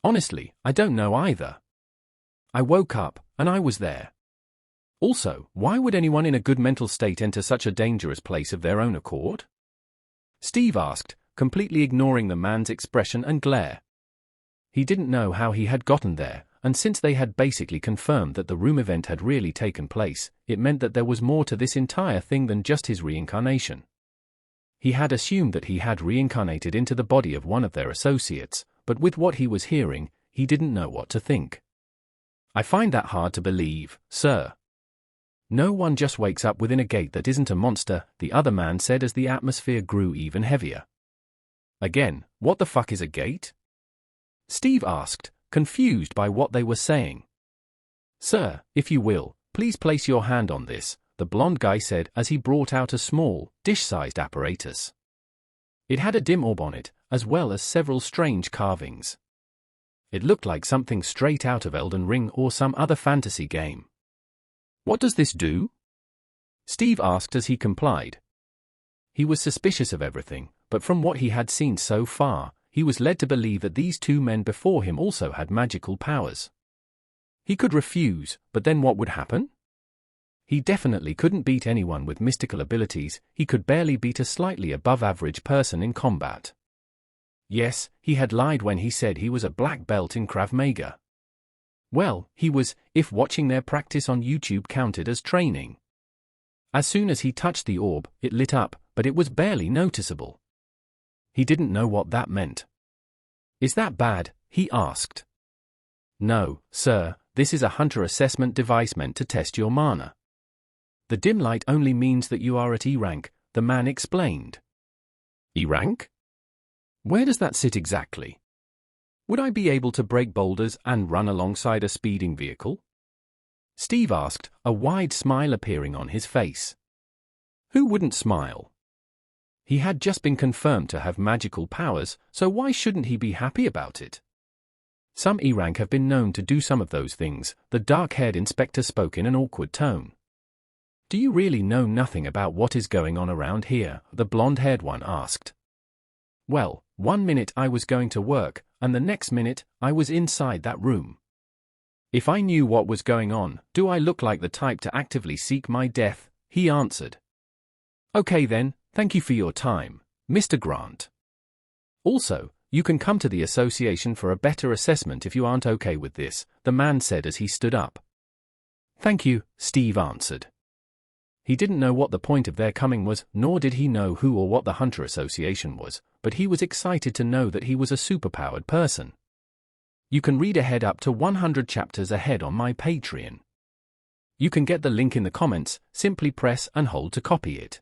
Honestly, I don't know either. I woke up, and I was there. Also, why would anyone in a good mental state enter such a dangerous place of their own accord? Steve asked, completely ignoring the man's expression and glare. He didn't know how he had gotten there, and since they had basically confirmed that the room event had really taken place, it meant that there was more to this entire thing than just his reincarnation. He had assumed that he had reincarnated into the body of one of their associates, but with what he was hearing, he didn't know what to think. I find that hard to believe, sir. No one just wakes up within a gate that isn't a monster, the other man said as the atmosphere grew even heavier. Again, what the fuck is a gate? Steve asked, confused by what they were saying. Sir, if you will, please place your hand on this, the blonde guy said as he brought out a small, dish-sized apparatus. It had a dim orb on it, as well as several strange carvings. It looked like something straight out of Elden Ring or some other fantasy game. What does this do? Steve asked as he complied. He was suspicious of everything, but from what he had seen so far, he was led to believe that these two men before him also had magical powers. He could refuse, but then what would happen? He definitely couldn't beat anyone with mystical abilities, he could barely beat a slightly above-average person in combat. Yes, he had lied when he said he was a black belt in Krav Maga. Well, he was, if watching their practice on YouTube counted as training. As soon as he touched the orb, it lit up, but it was barely noticeable. He didn't know what that meant. Is that bad? He asked. No, sir, this is a hunter assessment device meant to test your mana. The dim light only means that you are at E rank, the man explained. E rank? Where does that sit exactly? Would I be able to break boulders and run alongside a speeding vehicle? Steve asked, a wide smile appearing on his face. Who wouldn't smile? He had just been confirmed to have magical powers, so why shouldn't he be happy about it? Some E rank have been known to do some of those things, the dark-haired inspector spoke in an awkward tone. Do you really know nothing about what is going on around here? The blonde-haired one asked. Well, 1 minute I was going to work, and the next minute, I was inside that room. If I knew what was going on, do I look like the type to actively seek my death? He answered. Okay then, thank you for your time, Mr. Grant. Also, you can come to the association for a better assessment if you aren't okay with this, the man said as he stood up. Thank you, Steve answered. He didn't know what the point of their coming was, nor did he know who or what the Hunter Association was, but he was excited to know that he was a superpowered person. You can read ahead up to 100 chapters ahead on my Patreon. You can get the link in the comments, simply press and hold to copy it.